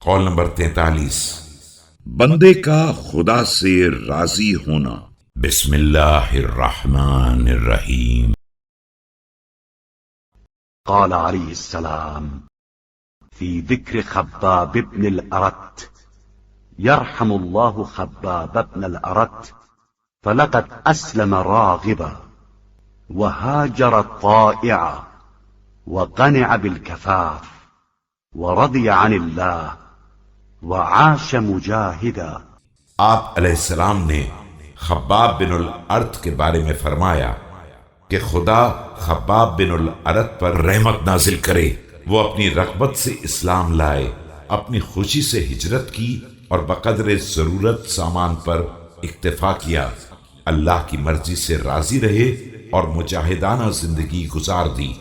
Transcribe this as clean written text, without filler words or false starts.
قول نمبر 43۔ بندے کا خدا سے راضی ہونا۔ بسم اللہ الرحمن الرحیم۔ قال عليه السلام في ذكر خباب بن الأرت: يرحم الله خباب بن الأرت فلقد أسلم راغبا وهاجر طائعا وقنع بالكفاف ورضي عن الله وعاش مجاهدا۔ آپ علیہ السلام نے خباب بن الارت کے بارے میں فرمایا کہ خدا خباب بن الارت پر رحمت نازل کرے، وہ اپنی رغبت سے اسلام لائے، اپنی خوشی سے ہجرت کی اور بقدر ضرورت سامان پر اکتفا کیا، اللہ کی مرضی سے راضی رہے اور مجاہدانہ زندگی گزار دی۔